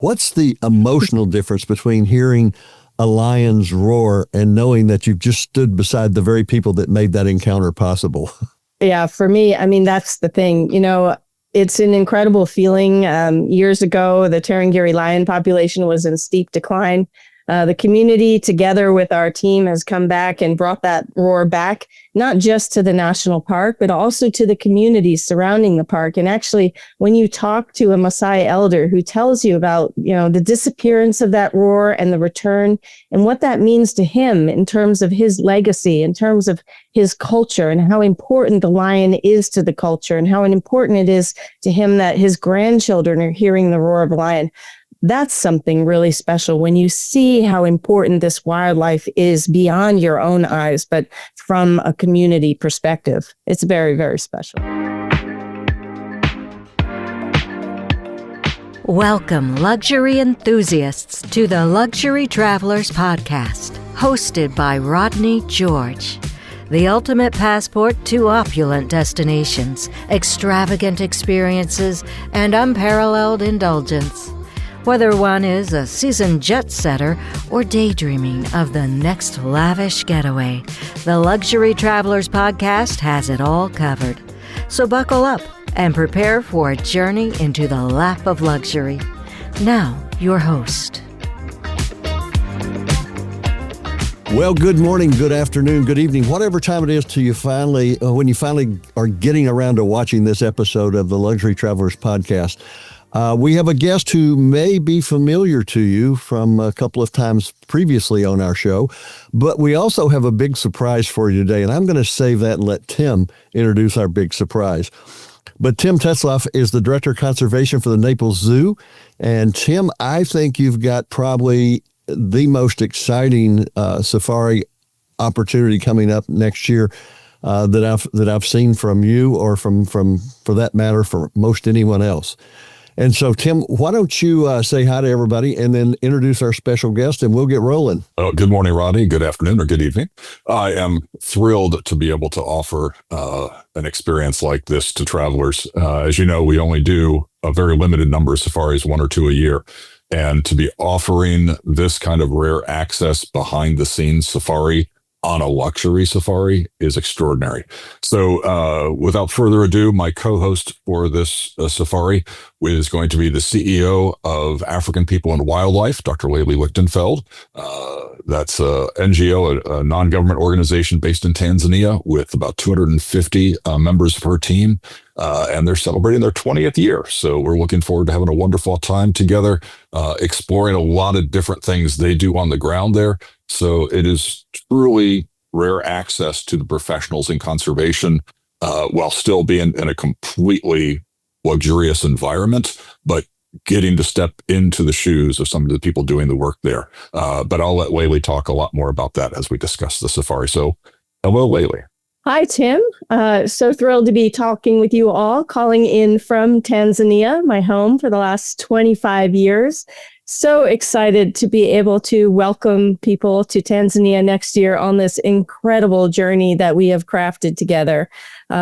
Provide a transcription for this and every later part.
What's the emotional difference between hearing a lion's roar and knowing that you've just stood beside the very people that made that encounter possible? Yeah, for me, I mean, that's the thing. It's an incredible feeling. Years ago, the Tarangire lion population was in steep decline. The community, together with our team, has come back and brought that roar back, not just to the national park, but also to the communities surrounding the park. And actually, when you talk to a Maasai elder who tells you about, the disappearance of that roar and the return and what that means to him in terms of his legacy, in terms of his culture, and how important the lion is to the culture, and how important it is to him that his grandchildren are hearing the roar of a lion. That's something really special when you see how important this wildlife is beyond your own eyes, but from a community perspective. It's very, very special. Welcome, luxury enthusiasts, to the Luxury Travelers Podcast, hosted by Rodney George. The ultimate passport to opulent destinations, extravagant experiences, and unparalleled indulgence. Whether one is a seasoned jet setter or daydreaming of the next lavish getaway, the Luxury Travelers Podcast has it all covered. So buckle up and prepare for a journey into the lap of luxury. Now, your host. Well, good morning, good afternoon, good evening, whatever time it is to you finally, when you finally are getting around to watching this episode of the Luxury Travelers Podcast. We have a guest who may be familiar to you from a couple of times previously on our show, but we also have a big surprise for you today, and I'm going to save that and let Tim introduce our big surprise. But Tim Tetzlaff is the Director of Conservation for the Naples Zoo, and Tim, I think you've got probably the most exciting safari opportunity coming up next year that I've seen from you, or from for that matter, for most anyone else. And so, Tim, why don't you say hi to everybody and then introduce our special guest, and we'll get rolling. Good morning, Rodney. Good afternoon or good evening. I am thrilled to be able to offer an experience like this to travelers. As you know, we only do a very limited number of safaris, 1 or 2 a year. And to be offering this kind of rare access behind the scenes safari on a luxury safari is extraordinary. So without further ado, my co-host for this safari is going to be the CEO of African People and Wildlife, Dr. Laly Lichtenfeld. That's a NGO, a non-government organization based in Tanzania with about 250 members of her team. And they're celebrating their 20th year. So we're looking forward to having a wonderful time together, exploring a lot of different things they do on the ground there. So it is truly rare access to the professionals in conservation while still being in a completely luxurious environment, but getting to step into the shoes of some of the people doing the work there. But I'll let Laly talk a lot more about that as we discuss the safari. So hello, Laly. Hi, Tim. So thrilled to be talking with you all, calling in from Tanzania, my home for the last 25 years. So excited to be able to welcome people to Tanzania next year on this incredible journey that we have crafted together.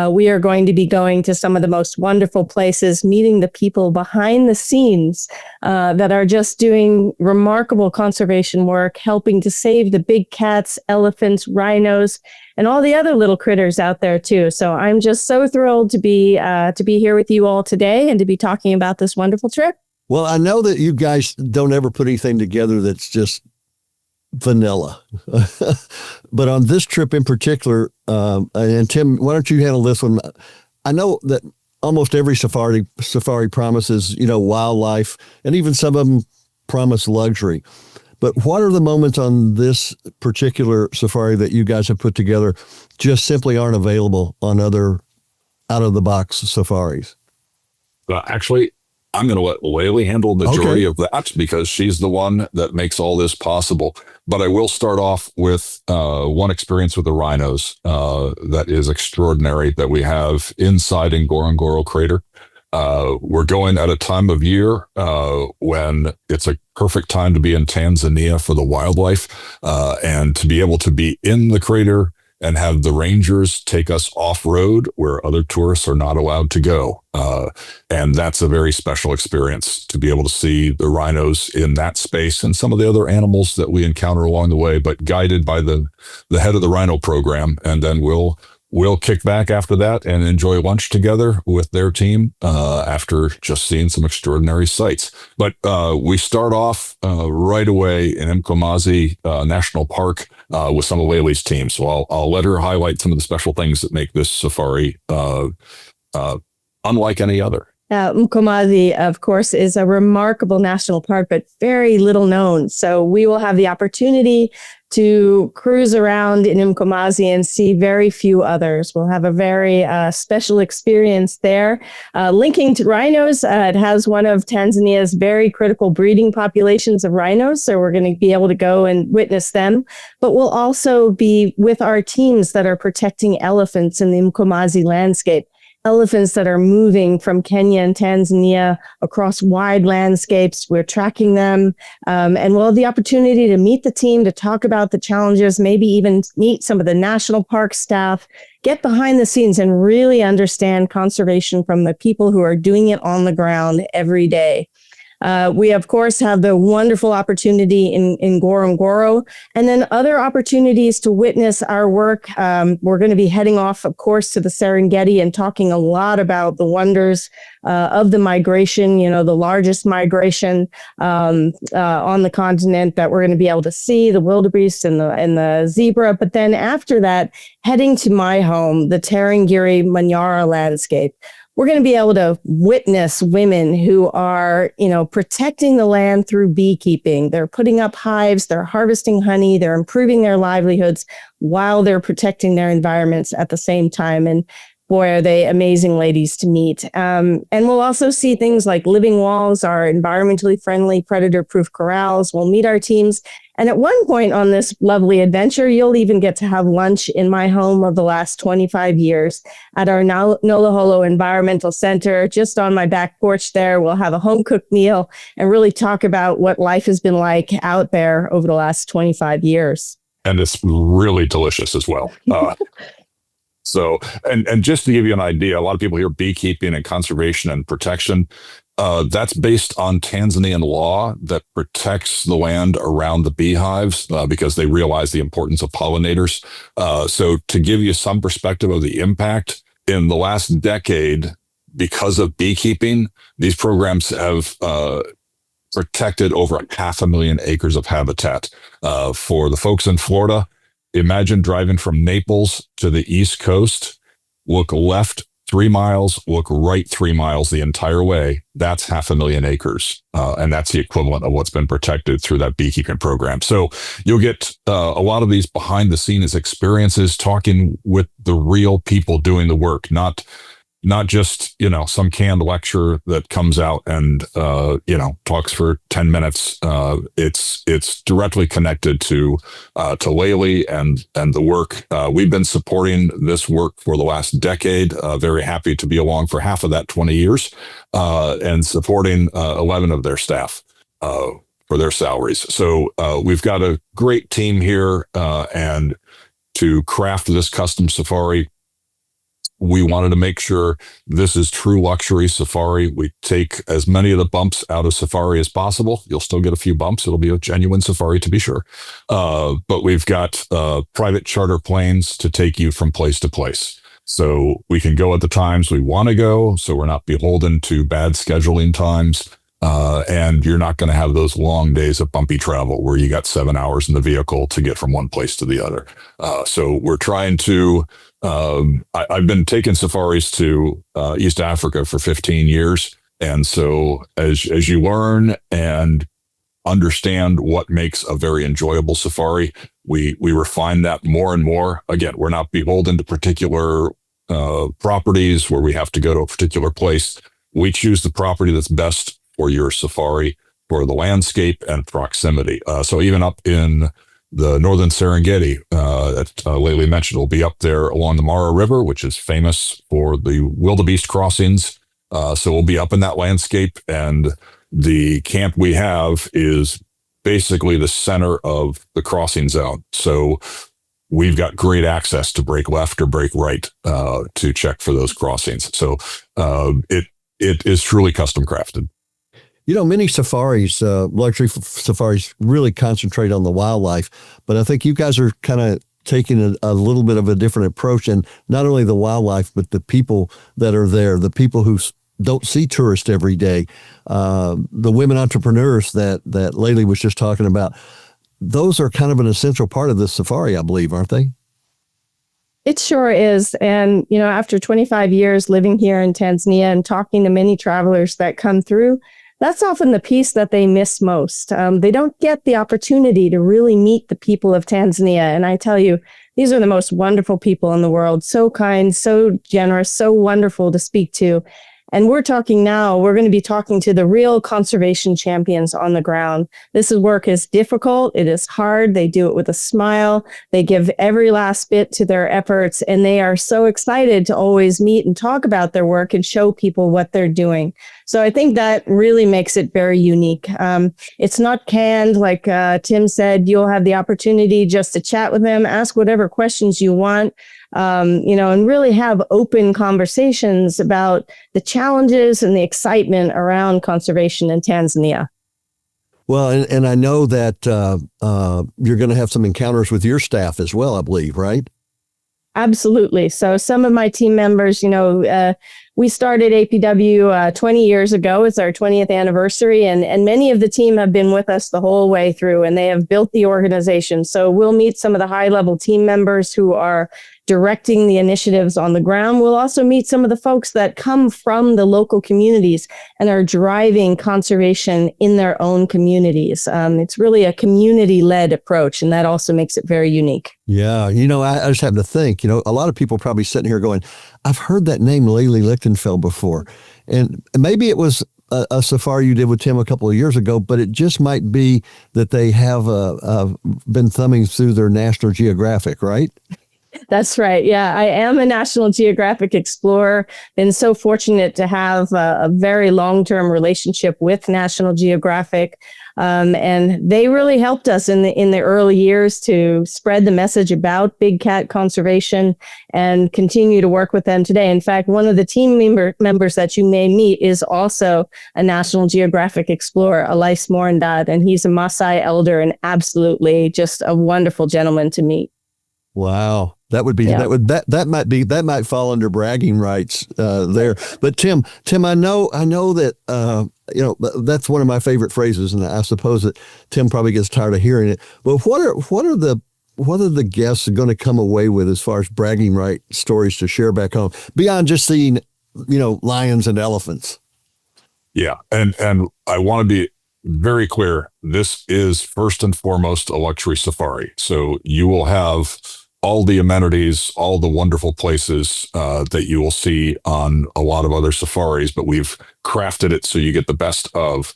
We are going to be going to some of the most wonderful places, meeting the people behind the scenes that are just doing remarkable conservation work, helping to save the big cats, elephants, rhinos, and all the other little critters out there too. So I'm just so thrilled to be here with you all today and to be talking about this wonderful trip. Well, I know that you guys don't ever put anything together that's just vanilla. But on this trip in particular, and Tim, why don't you handle this one? I know that almost every safari promises, wildlife, and even some of them promise luxury. But what are the moments on this particular safari that you guys have put together just simply aren't available on other out-of-the-box safaris? Actually, I'm going to let Laly handle the majority of that because she's the one that makes all this possible. But I will start off with one experience with the rhinos that is extraordinary that we have inside Ngorongoro Crater. We're going at a time of year when it's a perfect time to be in Tanzania for the wildlife and to be able to be in the crater and have the rangers take us off-road where other tourists are not allowed to go. And that's a very special experience to be able to see the rhinos in that space and some of the other animals that we encounter along the way, but guided by the head of the rhino program. And then we'll kick back after that and enjoy lunch together with their team after just seeing some extraordinary sights. But we start off right away in Mkomazi National Park with some of Laly's team. So I'll let her highlight some of the special things that make this safari unlike any other. Mkomazi, of course, is a remarkable national park, but very little known. So we will have the opportunity to cruise around in Mkomazi and see very few others. We'll have a very special experience there. Linking to rhinos, it has one of Tanzania's very critical breeding populations of rhinos. So we're going to be able to go and witness them. But we'll also be with our teams that are protecting elephants in the Mkomazi landscape. Elephants that are moving from Kenya and Tanzania across wide landscapes. We're tracking them, and we'll have the opportunity to meet the team, to talk about the challenges, maybe even meet some of the national park staff, get behind the scenes and really understand conservation from the people who are doing it on the ground every day. We, of course, have the wonderful opportunity in Ngorongoro, and then other opportunities to witness our work. We're going to be heading off, of course, to the Serengeti and talking a lot about the wonders of the migration, the largest migration on the continent that we're going to be able to see, the wildebeest and the zebra. But then after that, heading to my home, the Tarangire Manyara landscape. We're going to be able to witness women who are, protecting the land through beekeeping. They're putting up hives, they're harvesting honey, they're improving their livelihoods while they're protecting their environments at the same time. And boy, are they amazing ladies to meet. And we'll also see things like living walls, our environmentally friendly, predator-proof corrals. We'll meet our teams. And at one point on this lovely adventure, you'll even get to have lunch in my home of the last 25 years at our Noloholo Environmental Center. Just on my back porch there, we'll have a home-cooked meal and really talk about what life has been like out there over the last 25 years. And it's really delicious as well. So, and just to give you an idea, a lot of people hear beekeeping and conservation and protection. That's based on Tanzanian law that protects the land around the beehives because they realize the importance of pollinators. So to give you some perspective of the impact, in the last decade, because of beekeeping, these programs have protected over 500,000 acres of habitat. For the folks in Florida, imagine driving from Naples to the East Coast, look left 3 miles, look right 3 miles the entire way. That's 500,000 acres. And that's the equivalent of what's been protected through that beekeeping program. So you'll get a lot of these behind the scenes experiences, talking with the real people doing the work, not just, some canned lecture that comes out and, talks for 10 minutes. It's directly connected to Laly and the work. We've been supporting this work for the last decade. Very happy to be along for half of that 20 years and supporting 11 of their staff for their salaries. So we've got a great team here, and to craft this custom safari, we wanted to make sure this is true luxury safari. We take as many of the bumps out of safari as possible. You'll still get a few bumps. It'll be a genuine safari to be sure. But we've got private charter planes to take you from place to place. So we can go at the times we want to go. So we're not beholden to bad scheduling times. And you're not going to have those long days of bumpy travel where you got 7 hours in the vehicle to get from one place to the other. So we're trying to, I've been taking safaris to East Africa for 15 years. And so as you learn and understand what makes a very enjoyable safari, we refine that more and more. Again, we're not beholden to particular properties where we have to go to a particular place. We choose the property that's best for your safari, for the landscape and proximity. So even up in the northern Serengeti that Laly mentioned, will be up there along the Mara River, which is famous for the wildebeest crossings. So we'll be up in that landscape, and the camp we have is basically the center of the crossing zone. So we've got great access to brake left or brake right to check for those crossings. So it is truly custom crafted. Many safaris, luxury safaris, really concentrate on the wildlife, but I think you guys are kind of taking a little bit of a different approach, and not only the wildlife, but the people that are there, the people who don't see tourists every day, the women entrepreneurs that Laly was just talking about. Those are kind of an essential part of this safari, I believe, aren't they? It sure is. And, after 25 years living here in Tanzania and talking to many travelers that come through, that's often the piece that they miss most. They don't get the opportunity to really meet the people of Tanzania. And I tell you, these are the most wonderful people in the world. So kind, so generous, so wonderful to speak to. And we're going to be talking to the real conservation champions on the ground. This work is difficult. It is hard. They do it with a smile. They give every last bit to their efforts. And they are so excited to always meet and talk about their work and show people what they're doing. So I think that really makes it very unique. It's not canned. Like Tim said, you'll have the opportunity just to chat with them, ask whatever questions you want. And really have open conversations about the challenges and the excitement around conservation in Tanzania. Well, and I know that you're going to have some encounters with your staff as well, I believe, right? Absolutely. So some of my team members, we started APW 20 years ago. It's our 20th anniversary, and many of the team have been with us the whole way through, and they have built the organization. So we'll meet some of the high-level team members who are directing the initiatives on the ground. We'll also meet some of the folks that come from the local communities and are driving conservation in their own communities. It's really a community-led approach, and that also makes it very unique. Yeah. I just have to think, a lot of people probably sitting here going, I've heard that name Laly Lichtenfeld before. And maybe it was a safari you did with Tim a couple of years ago, but it just might be that they have been thumbing through their National Geographic, right? That's right. Yeah, I am a National Geographic explorer. Been so fortunate to have a very long-term relationship with National Geographic. And they really helped us in the early years to spread the message about big cat conservation and continue to work with them today. In fact, one of the team members that you may meet is also a National Geographic explorer, Alais Morandad, and he's a Maasai elder and absolutely just a wonderful gentleman to meet. Wow. That might fall under bragging rights there. But Tim, I know that that's one of my favorite phrases, and I suppose that Tim probably gets tired of hearing it. But what are the guests going to come away with as far as bragging right stories to share back home beyond just seeing lions and elephants? Yeah, and I want to be very clear. This is first and foremost a luxury safari, so you will have all the amenities, all the wonderful places that you will see on a lot of other safaris, but we've crafted it so you get the best of.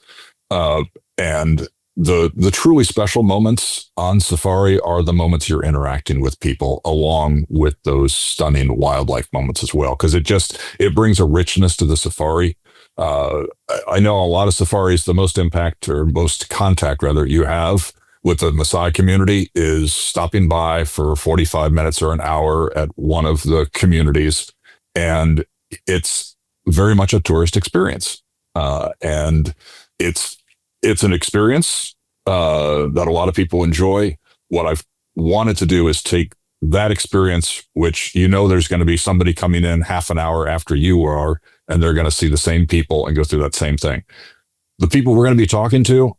And the truly special moments on safari are the moments you're interacting with people, along with those stunning wildlife moments as well, because it brings a richness to the safari. I know a lot of safaris, the most impact or most contact rather you have with the Maasai community is stopping by for 45 minutes or an hour at one of the communities. And it's very much a tourist experience. And it's an experience that a lot of people enjoy. What I've wanted to do is take that experience, which there's going to be somebody coming in half an hour after you are, and they're going to see the same people and go through that same thing. The people we're going to be talking to,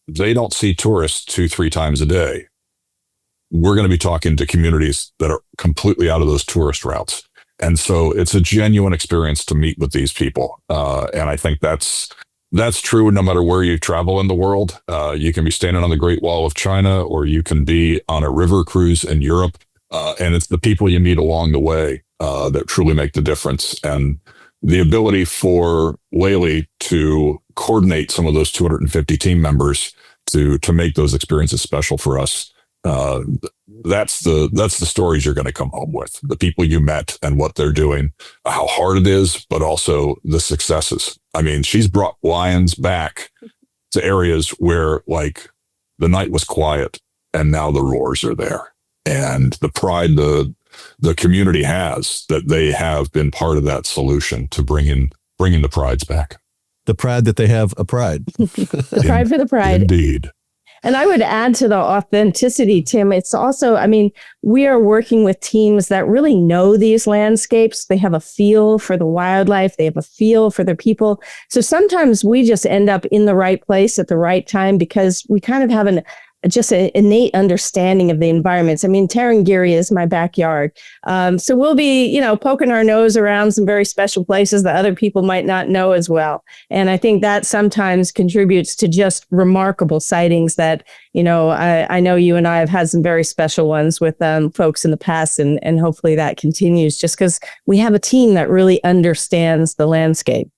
they don't see tourists 2-3 times a day. We're going to be talking to communities that are completely out of those tourist routes. And so it's a genuine experience to meet with these people. And I think that's true no matter where you travel in the world. You can be standing on the Great Wall of China, or you can be on a river cruise in Europe. And it's the people you meet along the way that truly make the difference. And the ability for Laly to coordinate some of those 250 team members to make those experiences special for us. That's the stories you're going to come home with, the people you met and what they're doing, how hard it is, but also the successes. I mean, she's brought lions back to areas where the night was quiet and now the roars are there. and the pride the community has that they have been part of that solution to bringing the prides back. The pride that they have a pride. The pride for the pride. Indeed. And I would add to the authenticity, Tim, it's also, I mean, we are working with teams that really know these landscapes. They have a feel for the wildlife. They have a feel for their people. So sometimes we just end up in the right place at the right time because we kind of have an innate understanding of the environments. I mean, Tarangire is my backyard. So we'll be, poking our nose around some very special places that other people might not know as well. And I think that sometimes contributes to just remarkable sightings that, I know you and I have had some very special ones with folks in the past, and hopefully that continues just because we have a team that really understands the landscape.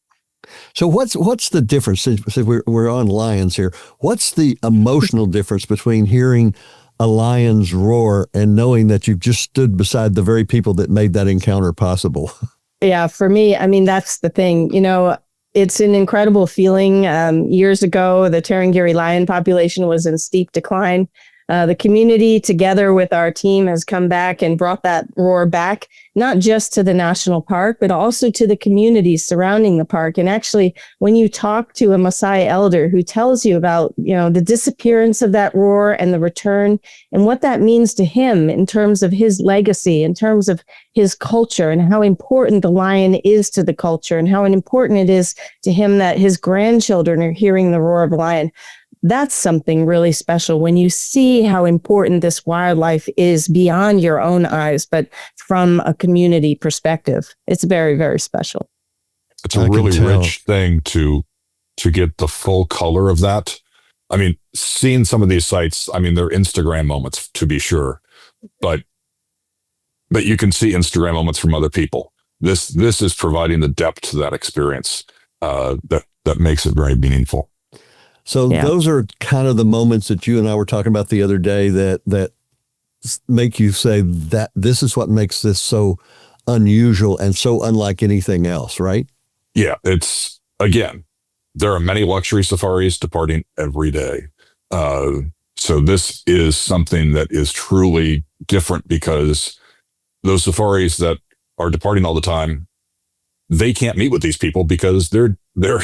So what's the difference? Since we're on lions here, what's the emotional difference between hearing a lion's roar and knowing that you've just stood beside the very people that made that encounter possible? Yeah, for me, I mean, that's the thing. It's an incredible feeling. Years ago, the Tarangire lion population was in steep decline. The community, together with our team, has come back and brought that roar back, not just to the national park, but also to the communities surrounding the park. And actually, when you talk to a Maasai elder who tells you about, the disappearance of that roar and the return and what that means to him in terms of his legacy, in terms of his culture, and how important the lion is to the culture, and how important it is to him that his grandchildren are hearing the roar of the lion. That's something really special when you see how important this wildlife is beyond your own eyes, but from a community perspective. It's very, very special. It's a really rich thing to get the full color of that. I mean, seeing some of these sites, I mean, they're Instagram moments to be sure, but you can see Instagram moments from other people. This is providing the depth to that experience that makes it very meaningful. So those are kind of the moments that you and I were talking about the other day that make you say that this is what makes this so unusual and so unlike anything else, right? Yeah, it's, again, there are many luxury safaris departing every day. So this is something that is truly different because those safaris that are departing all the time, they can't meet with these people because they're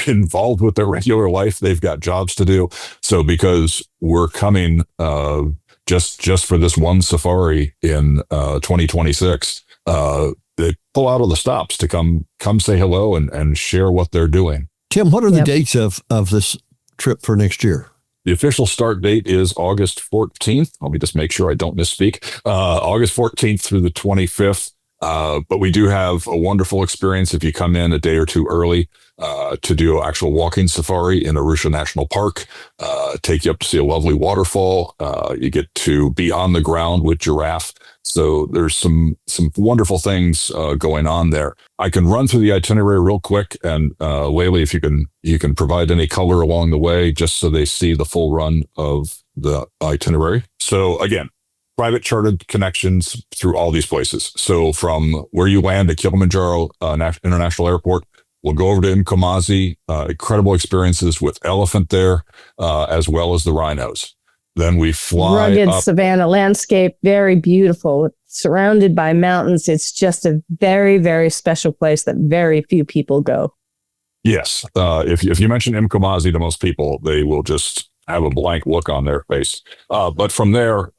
involved with their regular life. They've got jobs to do. So because we're coming just for this one safari in 2026, they pull out of the stops to come say hello and share what they're doing. Tim, what are the dates of this trip for next year? The official start date is August 14th. Let me just make sure I don't misspeak. August 14th through the 25th. But we do have a wonderful experience if you come in a day or two early to do an actual walking safari in Arusha National Park, take you up to see a lovely waterfall. You get to be on the ground with giraffe. So there's some wonderful things going on there. I can run through the itinerary real quick, and Laly, if you can provide any color along the way, just so they see the full run of the itinerary. So again, private chartered connections through all these places. So from where you land at Kilimanjaro International Airport, we'll go over to Mkomazi, incredible experiences with elephant there, as well as the rhinos. Then we fly rugged up. savanna landscape, very beautiful, surrounded by mountains. It's just a very, very special place that very few people go. Yes. If you mention Mkomazi to most people, they will just have a blank look on their face. But from there,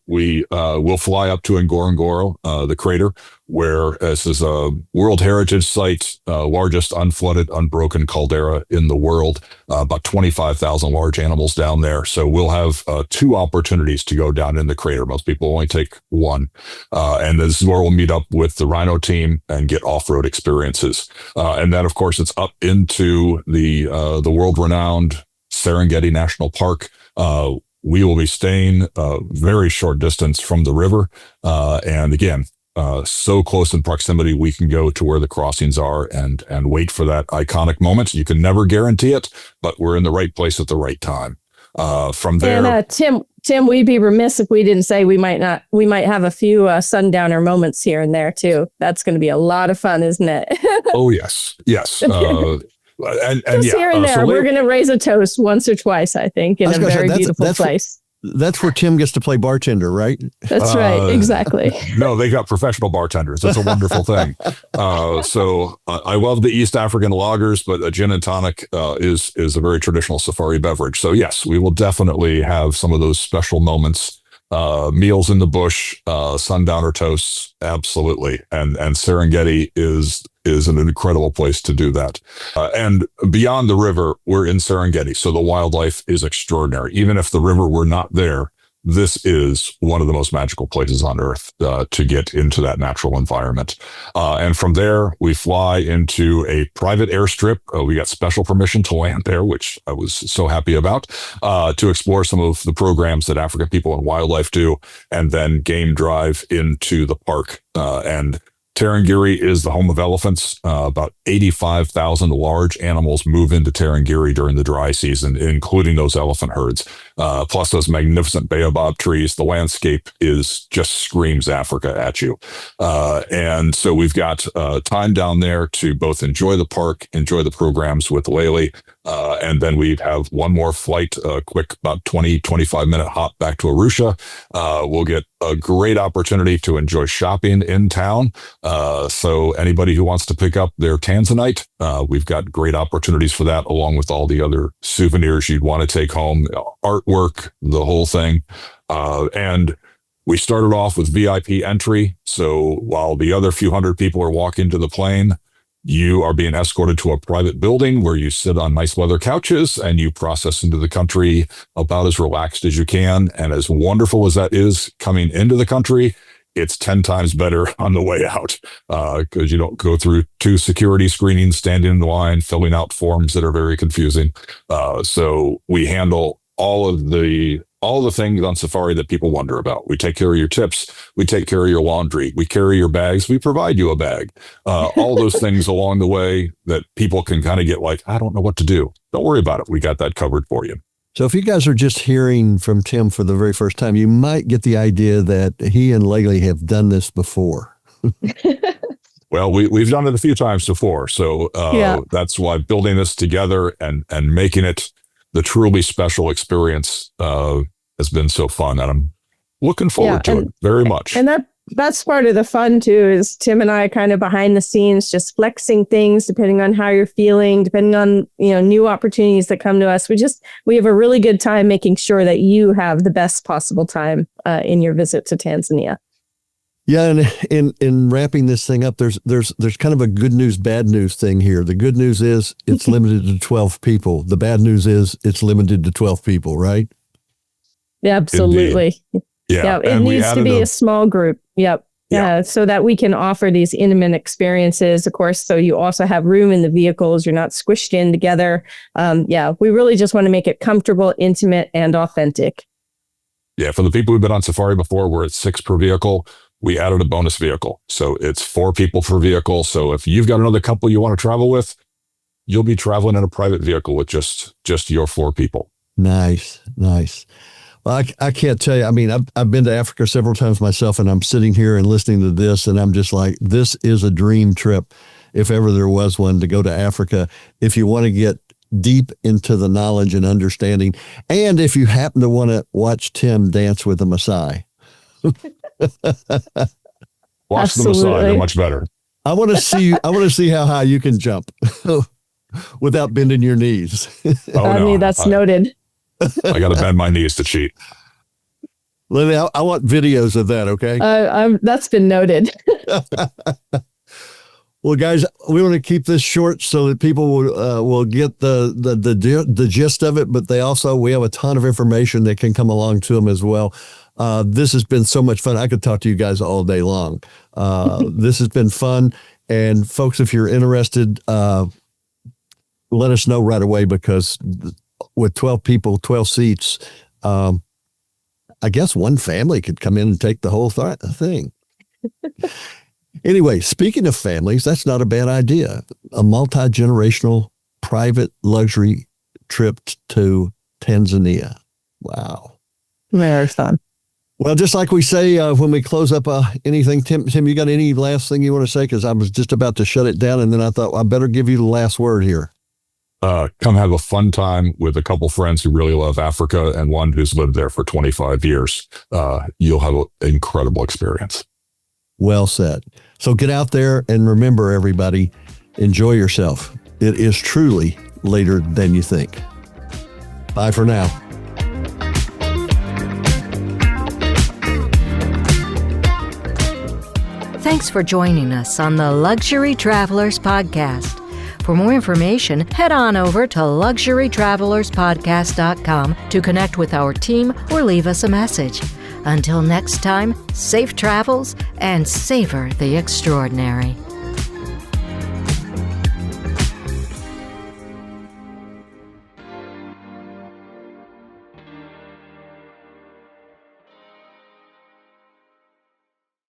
we will fly up to Ngorongoro, the crater, where this is a World Heritage Site, largest unflooded, unbroken caldera in the world, about 25,000 large animals down there. So we'll have two opportunities to go down in the crater. Most people only take one. And this is where we'll meet up with the Rhino team and get off-road experiences. And then, of course, it's up into the world-renowned Serengeti National Park. We will be staying a very short distance from the river. And again, so close in proximity, we can go to where the crossings are and wait for that iconic moment. You can never guarantee it, but we're in the right place at the right time. From there. And Tim, we'd be remiss if we didn't say we might have a few sundowner moments here and there too. That's going to be a lot of fun, isn't it? Oh, yes. Yes. And just here and there, we're going to raise a toast once or twice, I think, in a very beautiful place. That's where Tim gets to play bartender, right? That's right. Exactly. No, they got professional bartenders. It's a wonderful thing. So I love the East African lagers, but a gin and tonic is a very traditional safari beverage. So yes, we will definitely have some of those special moments, meals in the bush, sundowner toasts, absolutely. And Serengeti is an incredible place to do that. And beyond the river, we're in Serengeti. So the wildlife is extraordinary. Even if the river were not there, this is one of the most magical places on earth to get into that natural environment. And from there, we fly into a private airstrip. We got special permission to land there, which I was so happy about, to explore some of the programs that African People and Wildlife do, and then game drive into the park. And Tarangire is the home of elephants. About 85,000 large animals move into Tarangire during the dry season, including those elephant herds, plus those magnificent baobab trees. The landscape just screams Africa at you. And so we've got time down there to both enjoy the park, enjoy the programs with Laly, and then we have one more flight, quick, about 25-minute hop back to Arusha. We'll get a great opportunity to enjoy shopping in town. So anybody who wants to pick up their Tanzanite, we've got great opportunities for that, along with all the other souvenirs you'd want to take home, artwork, the whole thing. And we started off with VIP entry. So while the other few hundred people are walking to the plane, you are being escorted to a private building where you sit on nice leather couches and you process into the country about as relaxed as you can. And as wonderful as that is coming into the country, it's 10 times better on the way out, because you don't go through 2 security screenings, standing in the line, filling out forms that are very confusing. So we handle all the things on safari that people wonder about. We take care of your tips. We take care of your laundry. We carry your bags. We provide you a bag. All those things along the way that people can kind of get like, I don't know what to do. Don't worry about it. We got that covered for you. So if you guys are just hearing from Tim for the very first time, you might get the idea that he and Laly have done this before. Well, we've done it a few times before. So that's why building this together and making it the truly special experience has been so fun. And I'm looking forward to it very much. And that's part of the fun too, is Tim and I kind of behind the scenes, just flexing things depending on how you're feeling, depending on, new opportunities that come to us. We have a really good time making sure that you have the best possible time in your visit to Tanzania. Yeah, and in wrapping this thing up, there's kind of a good news, bad news thing here. The good news is it's limited to 12 people. The bad news is it's limited to 12 people, right? Yeah, absolutely. Indeed. Yeah, it needs to be a small group. Yep. So that we can offer these intimate experiences, of course. So you also have room in the vehicles. You're not squished in together. We really just want to make it comfortable, intimate, and authentic. Yeah, for the people who've been on safari before, we're at 6 per vehicle. We added a bonus vehicle. So it's 4 people per vehicle. So if you've got another couple you want to travel with, you'll be traveling in a private vehicle with just your 4 people. Nice. Well, I can't tell you. I mean, I've been to Africa several times myself, and I'm sitting here and listening to this, and I'm just like, this is a dream trip, if ever there was one, to go to Africa. If you want to get deep into the knowledge and understanding, and if you happen to want to watch Tim dance with a Maasai. Watch the Maasai; they're much better. I want to see how high you can jump without bending your knees. That's noted. I got to bend my knees to cheat. Lily, I want videos of that. Okay. That's been noted. Well, guys, we want to keep this short so that people will get the gist of it. But we have a ton of information that can come along to them as well. This has been so much fun. I could talk to you guys all day long. This has been fun. And folks, if you're interested, let us know right away, because with 12 people, 12 seats, I guess one family could come in and take the whole thing. Anyway, speaking of families, that's not a bad idea. A multi-generational private luxury trip to Tanzania. Wow. Very fun. Well, just like we say when we close up anything, Tim, you got any last thing you want to say? Because I was just about to shut it down, and then I thought, I better give you the last word here. come have a fun time with a couple friends who really love Africa and one who's lived there for 25 years. You'll have an incredible experience. Well said. So get out there and remember, everybody, enjoy yourself. It is truly later than you think. Bye for now. Thanks for joining us on the Luxury Travelers Podcast. For more information, head on over to luxurytravelerspodcast.com to connect with our team or leave us a message. Until next time, safe travels and savor the extraordinary.